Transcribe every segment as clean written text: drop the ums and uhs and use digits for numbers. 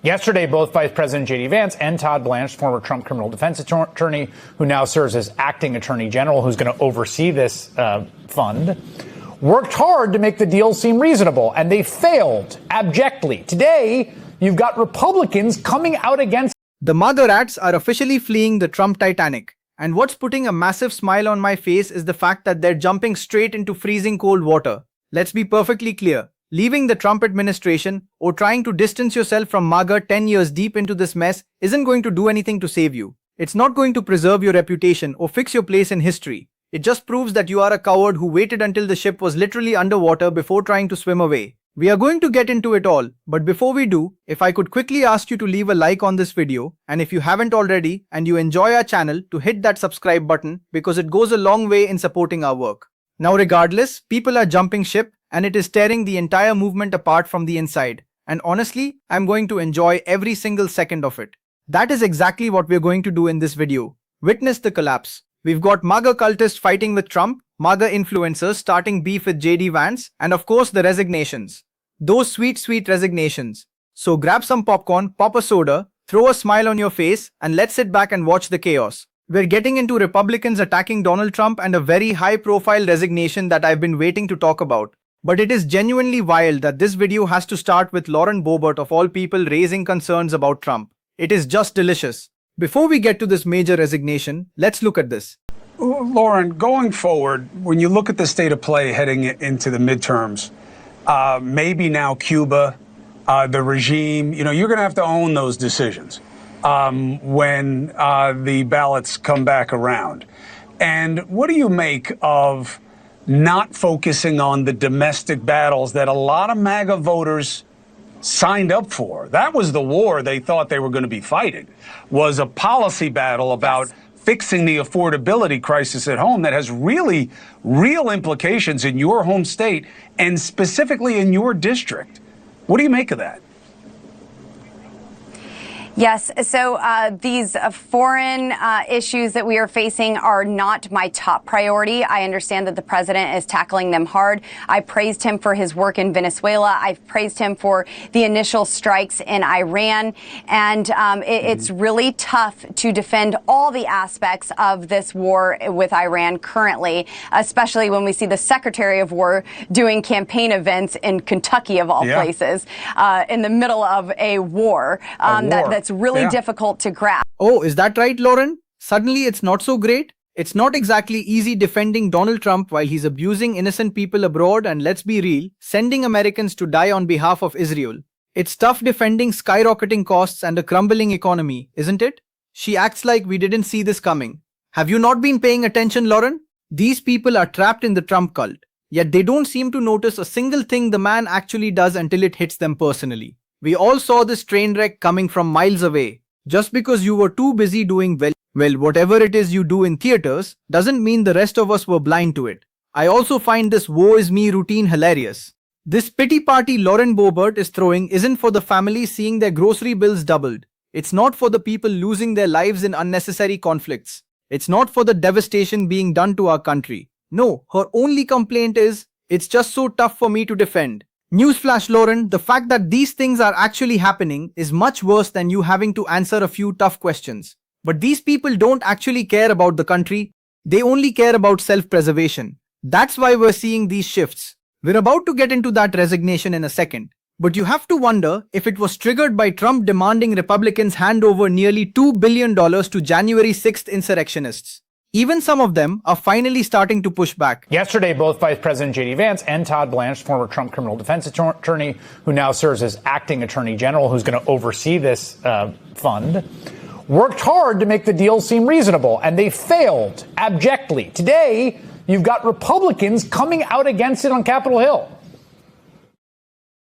Yesterday, both Vice President J.D. Vance and Todd Blanche, former Trump criminal defense attorney, who now serves as acting attorney general, who's going to oversee this fund, worked hard to make the deal seem reasonable, and they failed abjectly. Today, you've got Republicans coming out against. The MAGA rats are officially fleeing the Trump Titanic. And what's putting a massive smile on my face is the fact that they're jumping straight into freezing cold water. Let's be perfectly clear. Leaving the Trump administration or trying to distance yourself from MAGA 10 years deep into this mess isn't going to do anything to save you. It's not going to preserve your reputation or fix your place in history. It just proves that you are a coward who waited until the ship was literally underwater before trying to swim away. We are going to get into it all, but before we do, if I could quickly ask you to leave a like on this video, and if you haven't already and you enjoy our channel, to hit that subscribe button because it goes a long way in supporting our work. Now regardless, people are jumping ship and it is tearing the entire movement apart from the inside. And honestly, I'm going to enjoy every single second of it. That is exactly what we're going to do in this video. Witness the collapse. We've got MAGA cultists fighting with Trump, MAGA influencers starting beef with J.D. Vance, and of course the resignations. Those sweet, sweet resignations. So grab some popcorn, pop a soda, throw a smile on your face, and let's sit back and watch the chaos. We're getting into Republicans attacking Donald Trump and a very high-profile resignation that I've been waiting to talk about. But it is genuinely wild that this video has to start with Lauren Boebert of all people raising concerns about Trump. It is just delicious. Before we get to this major resignation, let's look at this. Lauren, going forward, when you look at the state of play heading into the midterms, maybe now Cuba, the regime, you're going to have to own those decisions when the ballots come back around. And what do you make of not focusing on the domestic battles that a lot of MAGA voters signed up for? That was the war they thought they were going to be fighting, was a policy battle about fixing the affordability crisis at home that has really real implications in your home state and specifically in your district. What do you make of that? Yes, so these foreign issues that we are facing are not my top priority. I understand that the president is tackling them hard. I praised him for his work in Venezuela. I've praised him for the initial strikes in Iran. And it's really tough to defend all the aspects of this war with Iran currently, especially when we see the Secretary of War doing campaign events in Kentucky, of all places, in the middle of a war. That's really difficult to grasp. Oh, is that right, Lauren? Suddenly it's not so great? It's not exactly easy defending Donald Trump while he's abusing innocent people abroad and, let's be real, sending Americans to die on behalf of Israel. It's tough defending skyrocketing costs and a crumbling economy, isn't it? She acts like we didn't see this coming. Have you not been paying attention, Lauren? These people are trapped in the Trump cult, yet they don't seem to notice a single thing the man actually does until it hits them personally. We all saw this train wreck coming from miles away. Just because you were too busy doing well, whatever it is you do in theaters, doesn't mean the rest of us were blind to it. I also find this woe is me routine hilarious. This pity party Lauren Boebert is throwing isn't for the families seeing their grocery bills doubled. It's not for the people losing their lives in unnecessary conflicts. It's not for the devastation being done to our country. No, her only complaint is, it's just so tough for me to defend. Newsflash, Lauren, the fact that these things are actually happening is much worse than you having to answer a few tough questions. But these people don't actually care about the country. They only care about self-preservation. That's why we're seeing these shifts. We're about to get into that resignation in a second. But you have to wonder if it was triggered by Trump demanding Republicans hand over nearly $2 billion to January 6th insurrectionists. Even some of them are finally starting to push back. Yesterday, both Vice President J.D. Vance and Todd Blanche, former Trump criminal defense attorney, who now serves as acting attorney general, who's going to oversee this fund, worked hard to make the deal seem reasonable, and they failed abjectly. Today, you've got Republicans coming out against it on Capitol Hill.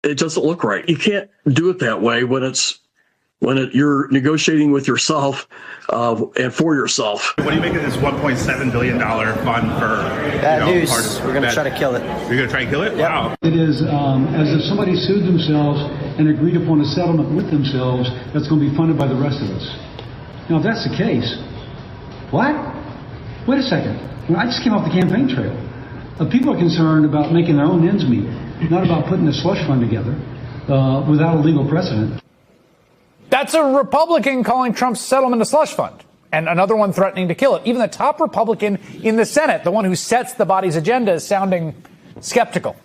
It doesn't look right. You can't do it that way when you're negotiating with yourself and for yourself. What do you make of this $1.7 billion fund for bad news? We're going to try to kill it. You're going to try and kill it? Yep. Wow. It is as if somebody sued themselves and agreed upon a settlement with themselves that's going to be funded by the rest of us. Now, if that's the case, what? Wait a second. I just came off the campaign trail. People are concerned about making their own ends meet, not about putting a slush fund together without a legal precedent. That's a Republican calling Trump's settlement a slush fund, and another one threatening to kill it. Even the top Republican in the Senate, the one who sets the body's agenda, is sounding skeptical.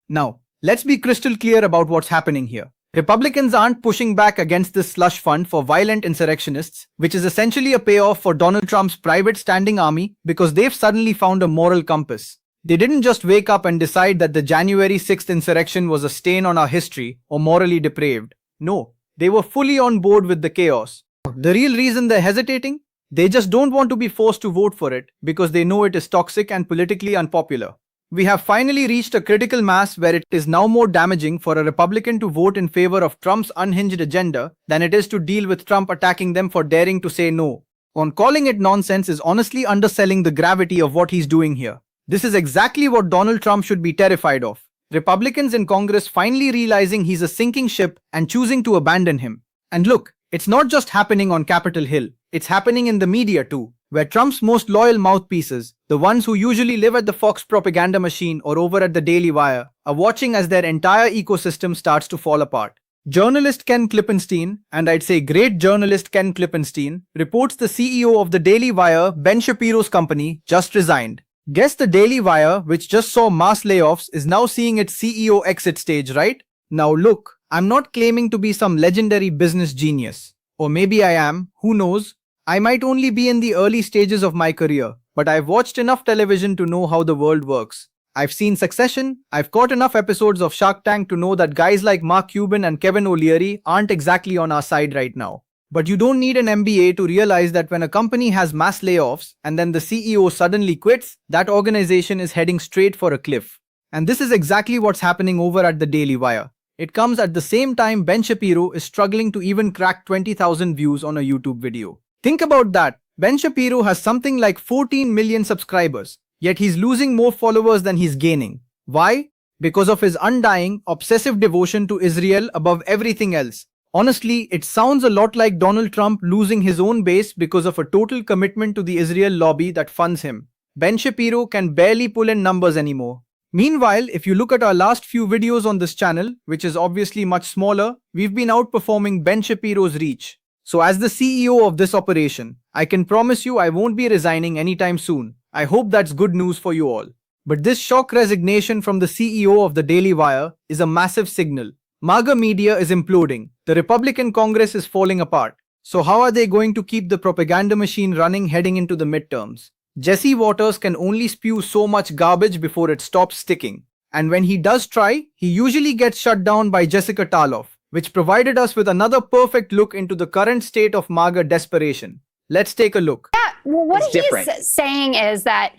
Now, let's be crystal clear about what's happening here. Republicans aren't pushing back against this slush fund for violent insurrectionists, which is essentially a payoff for Donald Trump's private standing army because they've suddenly found a moral compass. They didn't just wake up and decide that the January 6th insurrection was a stain on our history or morally depraved. No, they were fully on board with the chaos. The real reason they're hesitating? They just don't want to be forced to vote for it because they know it is toxic and politically unpopular. We have finally reached a critical mass where it is now more damaging for a Republican to vote in favor of Trump's unhinged agenda than it is to deal with Trump attacking them for daring to say no. On calling it nonsense is honestly underselling the gravity of what he's doing here. This is exactly what Donald Trump should be terrified of. Republicans in Congress finally realizing he's a sinking ship and choosing to abandon him. And look, it's not just happening on Capitol Hill, it's happening in the media too, where Trump's most loyal mouthpieces, the ones who usually live at the Fox propaganda machine or over at the Daily Wire, are watching as their entire ecosystem starts to fall apart. Journalist Ken Klippenstein, and I'd say great journalist Ken Klippenstein, reports the CEO of the Daily Wire, Ben Shapiro's company, just resigned. Guess the Daily Wire, which just saw mass layoffs, is now seeing its CEO exit stage, right? Now look, I'm not claiming to be some legendary business genius. Or maybe I am, who knows? I might only be in the early stages of my career, but I've watched enough television to know how the world works. I've seen Succession, I've caught enough episodes of Shark Tank to know that guys like Mark Cuban and Kevin O'Leary aren't exactly on our side right now. But you don't need an MBA to realize that when a company has mass layoffs and then the CEO suddenly quits, that organization is heading straight for a cliff. And this is exactly what's happening over at the Daily Wire. It comes at the same time Ben Shapiro is struggling to even crack 20,000 views on a YouTube video. Think about that. Ben Shapiro has something like 14 million subscribers, yet he's losing more followers than he's gaining. Why? Because of his undying, obsessive devotion to Israel above everything else. Honestly, it sounds a lot like Donald Trump losing his own base because of a total commitment to the Israel lobby that funds him. Ben Shapiro can barely pull in numbers anymore. Meanwhile, if you look at our last few videos on this channel, which is obviously much smaller, we've been outperforming Ben Shapiro's reach. So as the CEO of this operation, I can promise you I won't be resigning anytime soon. I hope that's good news for you all. But this shock resignation from the CEO of the Daily Wire is a massive signal. MAGA media is imploding. The Republican Congress is falling apart. So how are they going to keep the propaganda machine running heading into the midterms? Jesse Waters can only spew so much garbage before it stops sticking. And when he does try, he usually gets shut down by Jessica Tarlov, which provided us with another perfect look into the current state of MAGA desperation. Let's take a look. Yeah, well, what he's saying is that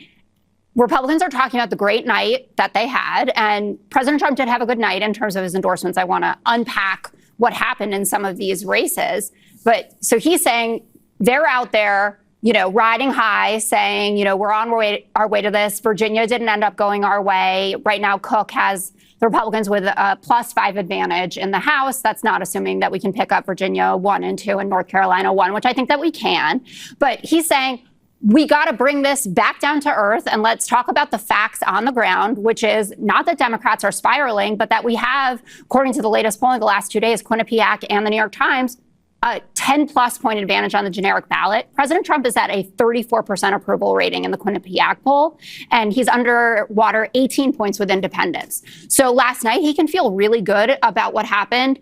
Republicans are talking about the great night that they had, and President Trump did have a good night in terms of his endorsements. I want to unpack what happened in some of these races. But so he's saying they're out there, riding high, saying, we're on our way to this. Virginia didn't end up going our way. Right now, Cook has the Republicans with a +5 advantage in the House. That's not assuming that we can pick up Virginia 1 and 2 and North Carolina 1, which I think that we can. But he's saying, we got to bring this back down to earth and let's talk about the facts on the ground, which is not that Democrats are spiraling, but that we have, according to the latest polling the last 2 days, Quinnipiac and the New York Times, a 10+ point advantage on the generic ballot. President Trump is at a 34% approval rating in the Quinnipiac poll, and he's underwater 18 points with independents. So last night, he can feel really good about what happened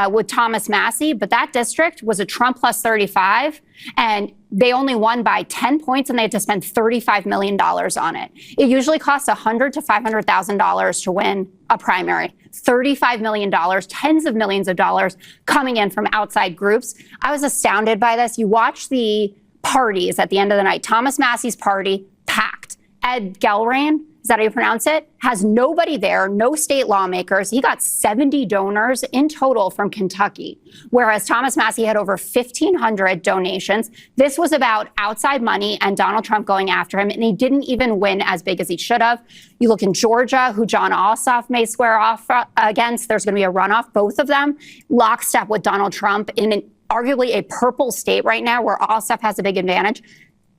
with Thomas Massie, but that district was a Trump plus 35, and they only won by 10 points, and they had to spend $35 million on it. It usually costs $100,000 to $500,000 to win a primary. $35 million, tens of millions of dollars coming in from outside groups. I was astounded by this. You watch the parties at the end of the night. Thomas Massie's party, packed. Ed Gelrain, is that how you pronounce it? Has nobody there, no state lawmakers. He got 70 donors in total from Kentucky, whereas Thomas Massie had over 1,500 donations. This was about outside money and Donald Trump going after him, and he didn't even win as big as he should have. You look in Georgia, who John Ossoff may square off against. There's going to be a runoff, both of them lockstep with Donald Trump in arguably a purple state right now where Ossoff has a big advantage.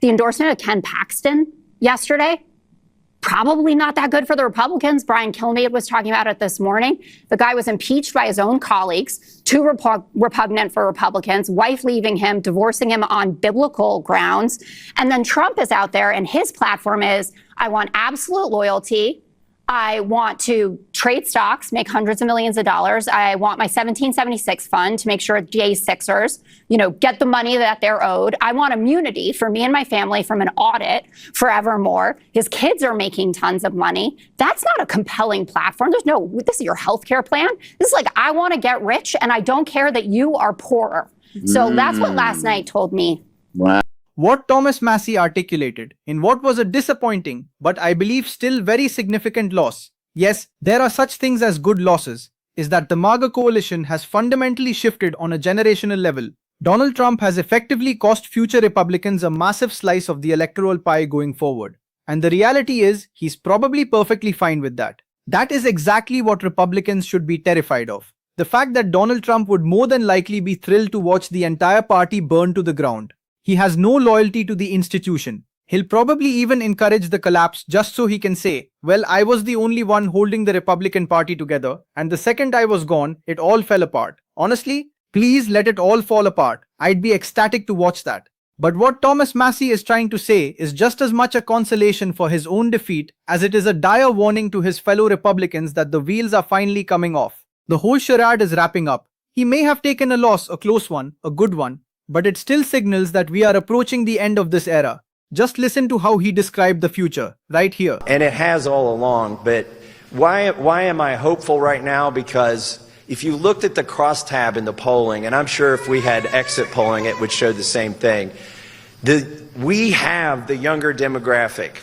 The endorsement of Ken Paxton yesterday, Probably not that good for the Republicans. Brian Kilmeade was talking about it this morning. The guy was impeached by his own colleagues, too repugnant for Republicans, wife leaving him, divorcing him on biblical grounds. And then Trump is out there and his platform is, I want absolute loyalty. I want to trade stocks, make hundreds of millions of dollars. I want my 1776 fund to make sure Jay's Sixers, get the money that they're owed. I want immunity for me and my family from an audit forevermore. His kids are making tons of money. That's not a compelling platform. This is your healthcare plan. This is like, I want to get rich and I don't care that you are poorer. So that's what last night told me. Wow. What Thomas Massie articulated in what was a disappointing, but I believe still very significant loss, yes, there are such things as good losses, is that the MAGA coalition has fundamentally shifted on a generational level. Donald Trump has effectively cost future Republicans a massive slice of the electoral pie going forward. And the reality is, he's probably perfectly fine with that. That is exactly what Republicans should be terrified of. The fact that Donald Trump would more than likely be thrilled to watch the entire party burn to the ground. He has no loyalty to the institution. He'll probably even encourage the collapse just so he can say, well, I was the only one holding the Republican Party together, and the second I was gone, it all fell apart. Honestly, please let it all fall apart. I'd be ecstatic to watch that. But what Thomas Massie is trying to say is just as much a consolation for his own defeat as it is a dire warning to his fellow Republicans that the wheels are finally coming off. The whole charade is wrapping up. He may have taken a loss, a close one, a good one, but it still signals that we are approaching the end of this era. Just listen to how he described the future, right here. And it has all along, but why am I hopeful right now? Because if you looked at the crosstab in the polling, and I'm sure if we had exit polling, it would show the same thing. We have the younger demographic.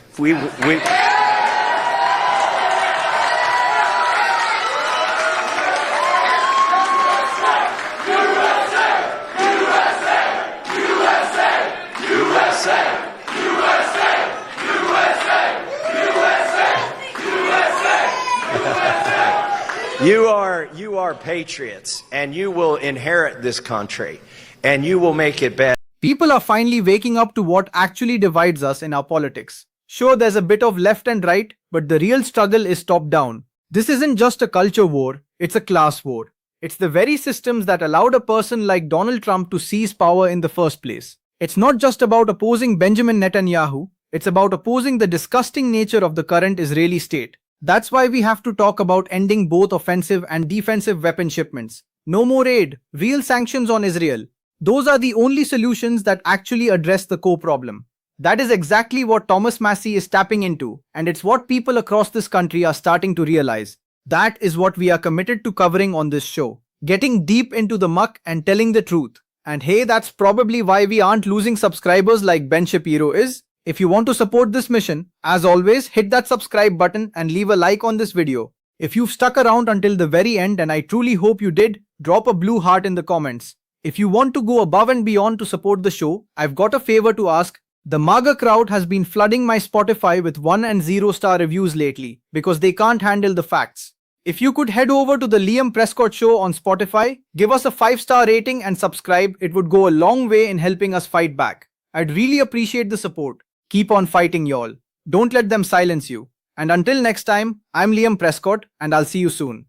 You are patriots, and you will inherit this country, and you will make it better. People are finally waking up to what actually divides us in our politics. Sure, there's a bit of left and right, but the real struggle is top-down. This isn't just a culture war, it's a class war. It's the very systems that allowed a person like Donald Trump to seize power in the first place. It's not just about opposing Benjamin Netanyahu, it's about opposing the disgusting nature of the current Israeli state. That's why we have to talk about ending both offensive and defensive weapon shipments. No more aid, real sanctions on Israel. Those are the only solutions that actually address the core problem. That is exactly what Thomas Massie is tapping into, and it's what people across this country are starting to realize. That is what we are committed to covering on this show. Getting deep into the muck and telling the truth. And hey, that's probably why we aren't losing subscribers like Ben Shapiro is. If you want to support this mission, as always, hit that subscribe button and leave a like on this video. If you've stuck around until the very end, and I truly hope you did, drop a blue heart in the comments. If you want to go above and beyond to support the show, I've got a favor to ask. The MAGA crowd has been flooding my Spotify with 1 and 0-star reviews lately because they can't handle the facts. If you could head over to the Liam Prescott Show on Spotify, give us a 5-star rating and subscribe, it would go a long way in helping us fight back. I'd really appreciate the support. Keep on fighting, y'all. Don't let them silence you. And until next time, I'm Liam Prescott, and I'll see you soon.